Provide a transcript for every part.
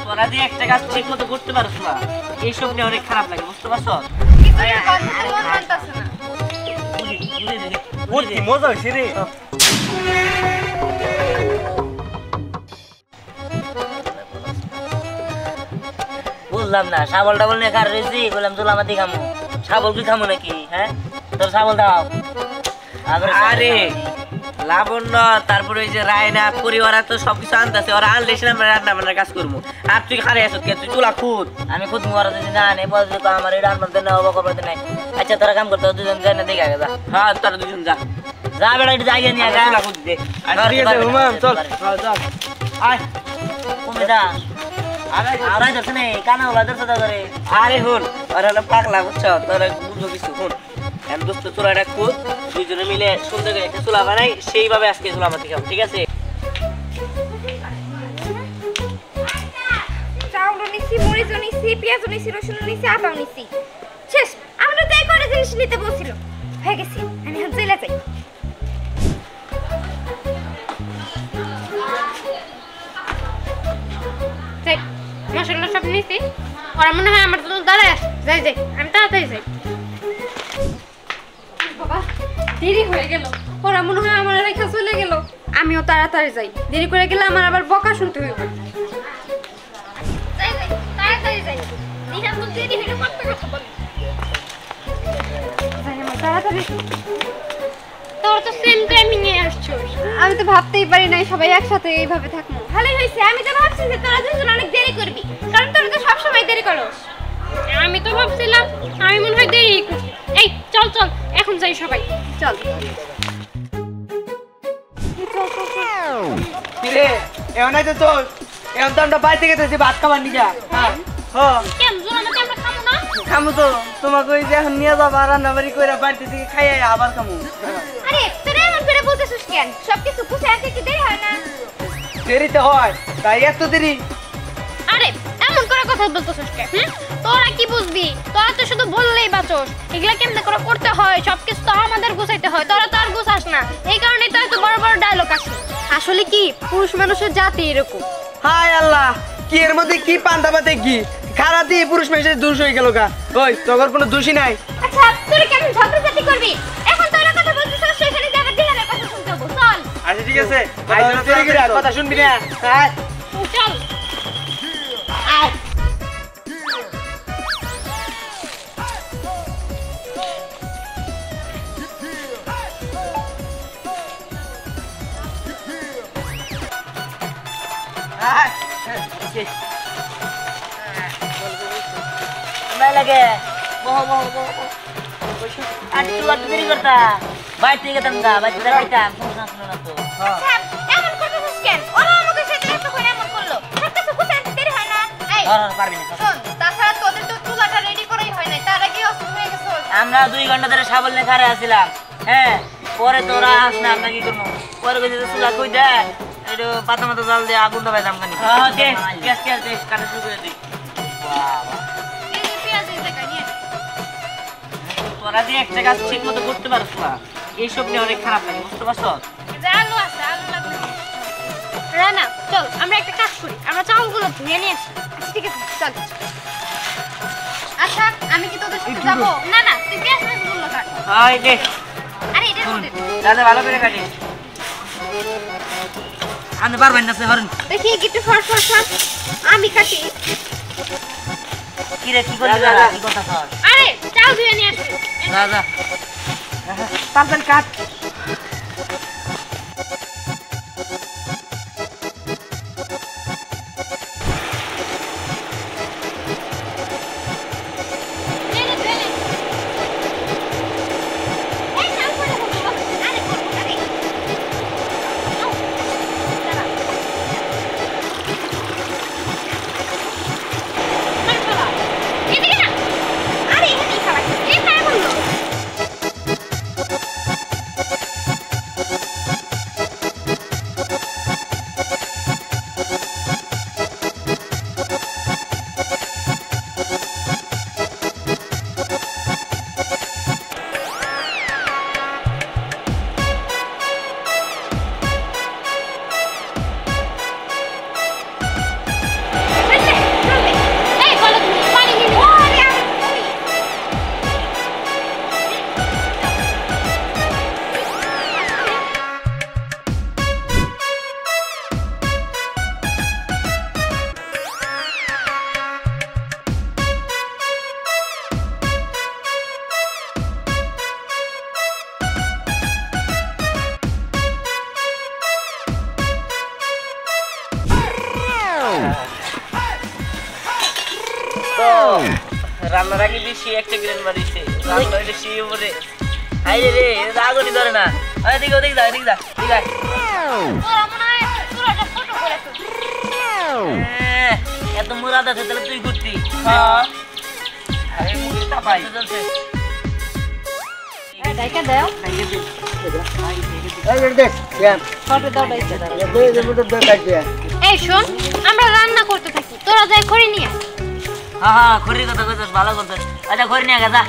তোরা যে একটা কাজ ঠিক মতো করতে পারছ না এইসব নিয়ে অনেক খারাপ লাগে বুঝতে পারছ মজা হয়েছে রে বুঝলাম না শাবল টাবল নিয়ে কার রয়েছি বললাম তোলা আমাদের খামো শাবল কি খামো নাকি হ্যাঁ তোর শাবল দাও আরে লাবণ্য তারপরে ওই যে রায়না পরিবার তো সবকিছু আনতেছে ওরা আনলে এসে আমরা রান্না বান্নার কাজ করবো আর তুই খারে আসত কে তুই চুলা খুদ আমি খুদ ওরা যদি না নেই বল আমার এই রান্না দেন না করতে নাই আচ্ছা তোরা কাম করতে দুজন যাই না দেখে যা হ্যাঁ তোরা দুজন যা যা বেড়া একটু জায়গা নিয়ে গা চুলা খুদ দে ঠিক আছে হুমায়ুন চল চল আয় কমে যা আরে আরে দেখছ না কানা ওলা ধরছ ধরে আরে হুন ওরা হলো পাগলা বুঝছ তোরা বুঝো কিছু হুন এম দোস্ত চুলাটা খুদ দুইজনে মিলে সুন্দর করে একটা চুলা বানাই সেইভাবে আজকে চুলা আমাদের খাবো ঠিক আছে চাউল নিছি মরিচ নিছি পেঁয়াজ নিছি রসুন নিছি আদা নিছি শেষ আমরা তাই করে জিনিস নিতে বসছিল হয়ে গেছে আমি এখন চলে যাই মশলা সব নিছি ওরা মনে হয় আমার তো দাঁড়ায় যাই যাই আমি তাড়াতাড়ি যাই বাবা দেরি হয়ে গেল ওরা মনে হয় আমার রেখা চলে গেল আমিও তাড়াতাড়ি যাই দেরি করে গেলে আমার আবার বকা শুনতে হইবে তাড়াতাড়ি যাই নিহান তো দেরি হয়ে কত কথা বলে তাড়াতাড়ি তোর তো সেম টাইমিং এ আসছিস আমি তো ভাবতেই পারি নাই সবাই একসাথে এইভাবে থাকবো ভালোই হয়েছে আমি তো ভাবছি যে তোরা দুজন অনেক দেরি করবি কারণ তোরা তো সবসময় দেরি করস আমি তো ভাবছিলাম আমি মনে হয় দেরি করছি এই চল চল এখন যাই সবাই চল কিরে এমনই তো চল এখন তো আমরা বাইরে থেকে তো ভাত খাবার নিয়ে যা হ্যাঁ কেন জোনা মতে আমরা খাবো না খামু তো তোমাকে ওই যে এখন নিয়ে যাবা রান্না বাড়ি করে বাড়িতে থেকে খাইয়ে আবার খামু আরে তোরা এমন করে বলতেছিস কেন সবকিছু কুছে আনতে কি দেরি হয় না দেরিতে হয় তাই এত দেরি আরে এমন করে কথা বলতেছিস কেন তোরা কি বুঝবি তোরা তো শুধু বললেই বাঁচোস এগুলা কেমনে করে করতে হয় সবকিছু তো আমাদের গুছাইতে হয় তোরা তো আর গুছাস না এই কারণেই তো এত বড় বড় ডায়লগ আসে আসলে কি পুরুষ মানুষের জাতি এরকম হায় আল্লাহ কি এর মধ্যে কি পান্তা পাতে কি খারাপ দিয়ে পুরুষ মানুষের দোষ হয়ে গেল গা ওই তোর কোনো দোষই নাই আচ্ছা তুই কেমন ঝগড়াঝাটি করবি এখন তোরা কথা বলছিস সেখানে জায়গা দিহানের কথা শুনতে হবে চল আচ্ছা ঠিক আছে কথা শুনবি না হ্যাঁ চল আয় লাগে বহ বহ বহ আর তুই দেরি করতা বাইরে থেকে গেতাম গা বাইরে থেকে যাইতাম শুনো না তো এমন করতেছিস কেন ওরা আমাদের সাথে এত করে এমন করলো সবকিছু কুছে আনতে দেরি হয় না এই পারবি না শোন তাছাড়া তোদের তো চুলাটা রেডি করাই হয় নাই তার আগে অসুখ হয়ে গেছে আমরা 2 ঘন্টা ধরে শাবল নিয়ে খাড়া আছিলাম হ্যাঁ পরে তোরা আস না আমরা কি করবো পরে কইতে চুলা কই দে একটু পাতা মাথা জাল দিয়ে আগুন দাবাই দাম কানি হ্যাঁ দে গ্যাস গ্যাস দে কাটা শুরু করে দিই বাবা এই পেঁয়াজ এই জায়গা নিয়ে তোরা যে একটা কাজ ঠিক মতো করতে পারছ না এইসব নিয়ে অনেক খারাপ লাগে বুঝতে পারছ আলু আছে আলু লাগবে রানা চল আমরা একটা কাজ করি আমরা চাউলগুলো ধুয়ে নিয়ে আসি আচ্ছা ঠিক আছে চল আচ্ছা আমি কি তোদের সাথে যাব না না তুই পেঁয়াজ গুলো কাট হাই দে আরে এটা দে দাদা ভালো করে কাটি আনতে পারবেন না হরন দেখি একটু ফর ফর ফর আমি কাটি কি রে কি করলি দাদা কি কথা কর আরে চাল ধুয়ে নিয়ে আসি দাদা তাড়াতাড়ি কাট রান্নার আগে বেশি একটা গ্রেন মারিছে রান্না এটা শিয়ে পড়ে আইরে রে আগুনই ধরে না এদিকে ওদিকে যা এদিকে যা ঠিক আছে তোরা মনে হয় চুলাটা ছোট করে এত মুরাদ আছে তাহলে তুই ঘুরতি হ্যাঁ আরে মুড়িটা পাই চলছে ডাইকা দাও এই দেখ ইয়াম ফটো দাও ডাইকা দাও দে মুটো দে কাটিয়া এই শোন আমরা রান্না করতে থাকি তোরা যাই করে নিয়ে হ্যাঁ হ্যাঁ খড়ির কথা কইছস ভালো করছস আচ্ছা খড়ি নিয়ে গেছা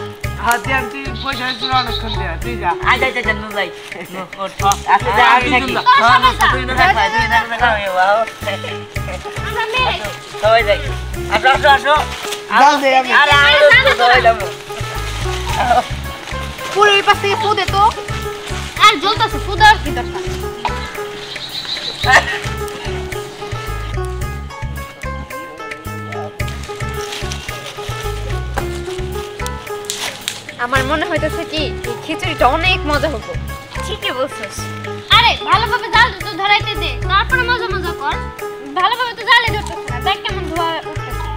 হাত দিয়ে আমি পয়সা দিছিস অনেকক্ষণ দিয়া তুই যা আচ্ছা আচ্ছা চল নুন যাই আচ্ছা যা আমি থাকি তুই না থাক তুই না থাক বাবা আমরা মেরে সবাই যাই আসো আসো আসো যাও দে আমি আরে আমি সবাই যাবো পুরো এই পাশ থেকে ফুদে তো আর জ্বলতেছে ফুদার কি দরকার আমার মনে হইতেছে কি এই খিচুড়িটা অনেক মজা হবে ঠিকই বলছিস আরে ভালোভাবে জাল তো ধরাইতে দে তারপরে মজা মজা কর ভালোভাবে তো জালে ধরতেছ না দেখ কেমন ধোয়া উঠতেছে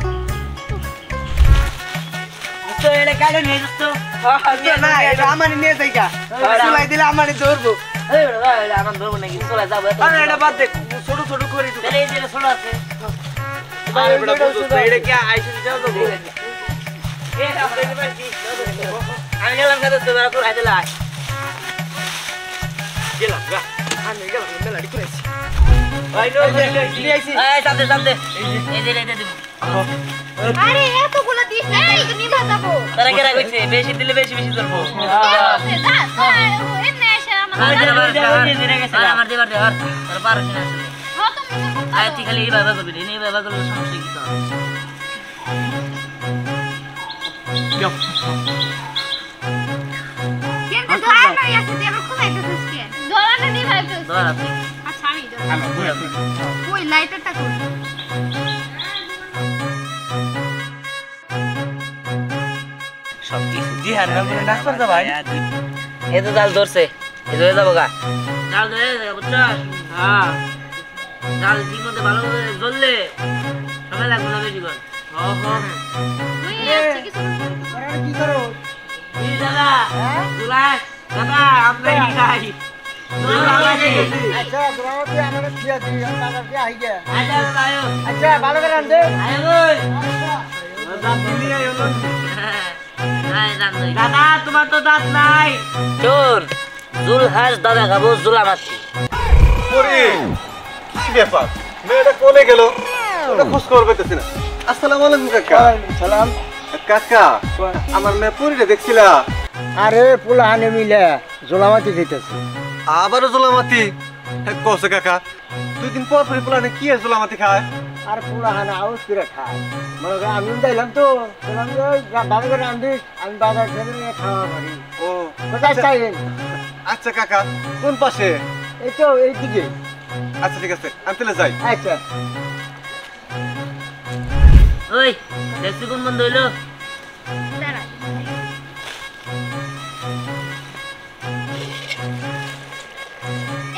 তো এটা কালে নিয়ে তো না এটা আমারই নিয়ে যাইগা চুলাই দিলে আমারই ধরবো এই বড় আমার ধরবো নাকি চলে যাবো আরে এটা বাদ দে ছোট ছোট করে দিও তাহলে এই যে ছোট আছে আরে বড় বুঝছ এটা কি আইসি যাও তো আমি গেলাম কাছে তোরা তো আইতে লাই গেলাম গা আমি গেলাম মেলাডি করেছি ভাই নো নিয়ে আইছি এই সাথে সাথে এই যে লেতে দিব আরে এতগুলো দিস না এই তো নিভা যাবো তারা কেরা কইছে বেশি দিলে বেশি বেশি ধরবো এমনি এসে আমার দিবার দে আর তোর পারছ না আসলে আয় তুই খালি এই বাবা করবি এই বাবা করলে সমস্যা কি তো কিন্তু ধরা আছে তুই আবার খুঁজাইতেছিস কি ধরাটা নিভাইতেছিস ধর আপনি আচ্ছা আমি ধর ওই লাইটারটা কই সব কিছু জি হ্যাঁ না বলে না করতে ভাই এই তো জাল ধরছে এই ধরে যাবো গা জাল ধরে যাবো বুঝছস হ্যাঁ জাল ঠিক মতো ভালোভাবে জ্বললে সময় লাগবে না বেশি করে ওই আসছে কিছু কি করো এই দাদা দুলাই দাদা আমরা কি খাই আচ্ছা গ্রামতে আমারে দিয়া দি আমি বাজার দিয়ে আই গে আচ্ছা দাদা আয়ো আচ্ছা ভালো করে আন দে আয়ো কই দাঁত দিলি আইও দাদা তোমার তো দাঁত নাই চোর জুলহাস দাদা খাবো জুলামাতি ওরে কি ব্যাপার মেয়েটা কোনে গেল ওটা খোঁজ খবর পেতেছি না আসসালামু আলাইকুম কাকা সালাম কাকা আমার মেয়ে পরিটা দেখছিলা আরে পোলা হানে মিলে জোলামাতি খাইতেছে আবারও জোলামাতি কসে কাকা 2 দিন পর পোলানে কি আর জোলামাতি খায় আর পোলা হানে আউস করে খায় মনে করে আমি যাইলাম তো বললাম যে বাবা করে রান্ধিস আমি বাজার থেকে নিয়ে খাওয়া পারি ও কোথায় চাইলেন আচ্ছা কাকা কোন পাশে এই তো এইদিকে আচ্ছা ঠিক আছে আমি তাহলে যাই আচ্ছা ওই দেখছি কোন বন্ধ হইলো দাঁড়া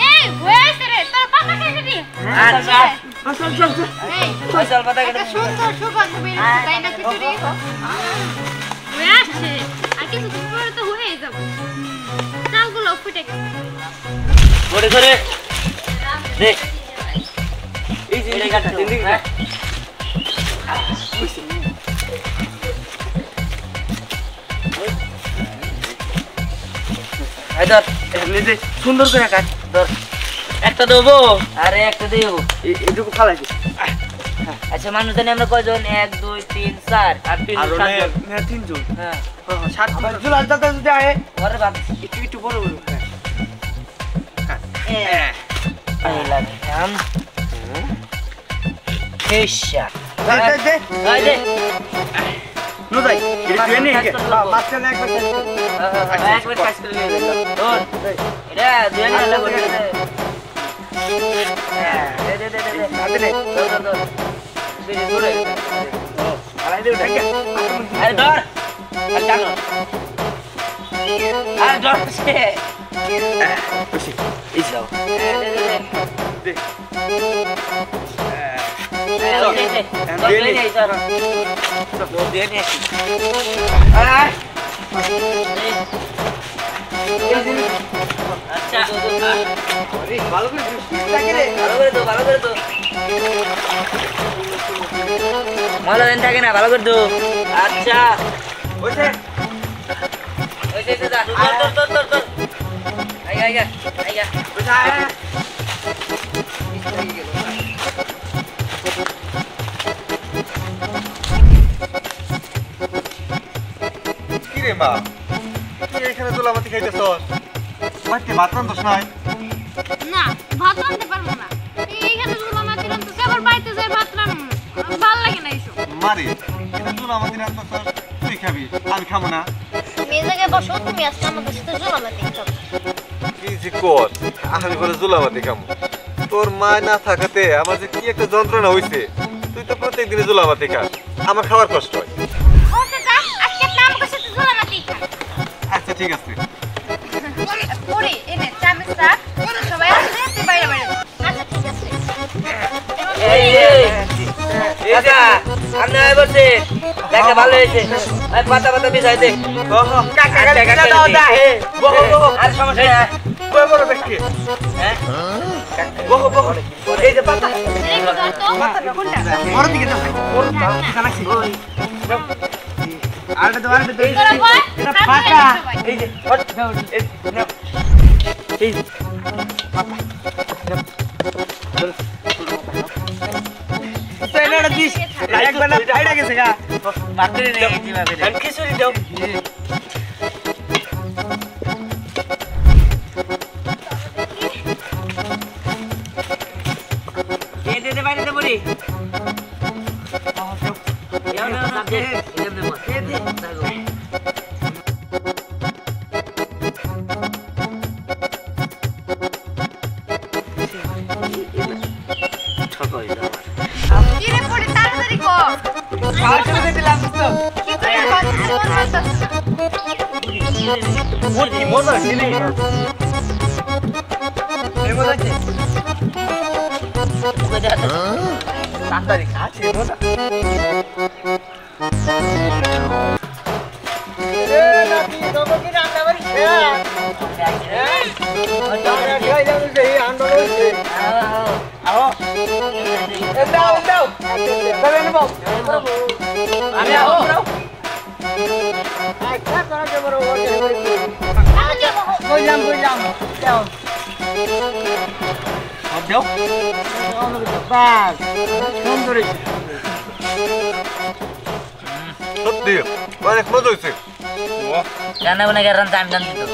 এই হয়েছে রে তোর পাতা খেয়ে দি আচ্ছা চল চল চল এই ওই চল পাতা কেটে একটা সুন্দর সুগন্ধ বের হচ্ছে তাই না খিচুড়ি হয়ে আসছে আর কিছু দিন পরে তো হয়েই যাবে চালগুলো ফুটে গেছে করে করে দেখ এই যে এটা কাটতে দিন দিন এই ধর নিজে সুন্দর করে কাট ধর একটা দেবো আরে একটা দেব এইটুকু ফালাইছি আচ্ছা মানুষ জানি আমরা কয়জন 1 2 3 4 আর 3 আর 7 না তিনজন হ্যাঁ সাত জুলার দাদা যদি আয় ঘরে বাদ একটু একটু বড় বড় এই লাগলাম হেশা দে দে এই দে নো যাই এটা তুই নে মাছটা না একবার একবার কাজ করে নিয়ে ধর এটা দুই না লাগবে দে দে দে দে হাতে নে ধর ধর ধর বেশি দূরে আলাই দে উঠা গিয়া আরে ধর আর টানো আর ধর সে খুশি এই যাও দে দে দে দে আচ্ছা ভালো করে ভালো করে তো ভালো দিন থাকে না ভালো করে তো আচ্ছা ওইছে তোর আইগা কি রে মা তুই এখানে জুলামাতি খাইতেছস বাড়িতে ভাত রান্ধস নাই না ভাত রাঁধতে পারবো না এইখানে জুলামা দিলাম তো আবার বাড়িতে যাই ভাত রান্না ভালো লাগে না এইসব মারি এখানে জুলামাতি রান্ধছস তুই খাবি আমি খাবো না তুমি এই জায়গায় বসো তুমি আজকে আমাদের সাথে জুলামা দিতে কি যে কর আমি বলে জুলামাতি খাবো তোর মা না থাকাতে আমার যে কি একটা যন্ত্রণা হইছে তুই তো প্রত্যেকদিন জুলামাতি খাস আমার খাওয়ার কষ্ট হয় আজকে আমাদের সাথে জুলামা দিই আচ্ছা ঠিক আছে ওরে এনে চামচটা সবাই আসলে তুই বাইরে বাইরে আচ্ছা ঠিক আছে এই যা আমরা বসে দেখে ভালো হয়েছে ভাই পাতা বিছাই দে কাকা দাও দা হে আর সমস্যা নাই বড় ব্যক্তি হ্যাঁ বহ এই যে পাতা তো কোনটা বড় দিকে দাও ওর কানাছি আরে তো তোরা বল এটা ফাঁকা এই যে এই তো এটা দিস একবার না আইডা গেছে গা বাকরি নেই যেভাবে ধান খিচুড়ি দাও দে বাইরে দে বলি এও না সাবজেক্ট এমনি বল দে তাগো ঠকই দাও কি রে পড়ে তাড়াতাড়ি কর খাওয়া শুরু দিলাম তো কি করে বাচ্চা মুরগি মজা ছিলি এই মজা কি কই দে তাড়াতাড়ি খাচ্ছে মজা এ নাতি তোকে কি রান্না করিস হ্যাঁ দাঁড়া খাই যাও সেই আন্দোলন হইছে আও দাও তবে নেব আমি আও আচ্ছা তোরা কে বড় ওরে কইলাম দাও দাও বাস সুন্দর সত্যি অনেক মজা হয়েছে রান্না বান্না করে রান্না আমি জানি তো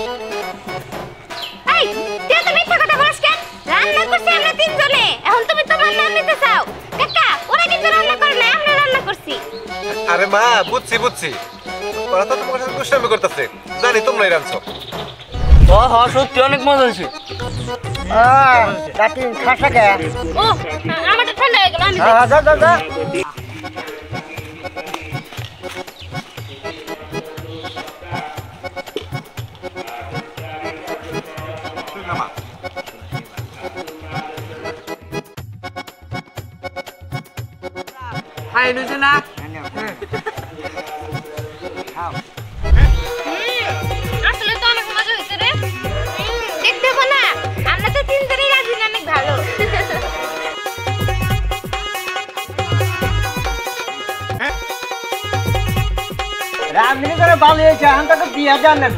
এই তুই তো মিথ্যা কথা বলিস কেন রান্না করছি আমরা তিনজনে এখন তুমি তোমার নাম নিতে চাও কাকা ওরা কিন্তু রান্না করে না আমরা রান্না করছি আরে মা বুঝছি ওরা তো তোমার সাথে দুষ্টামি করতেছে জানি তোমরাই রাঁধছো সত্যি অনেক মজা হয়েছে কাটি খাসা কে ও আমারটা ঠান্ডা হয়ে গেল আমি যা মা হাই নুছে না আসলে তো অনেক মজা হয়েছে রে দেখতে হবে না আমরা তো তিনজনেই রাজি না অনেক ভালো রামদিনী করে ভালো হয়েছে এখন তো বিয়া জান না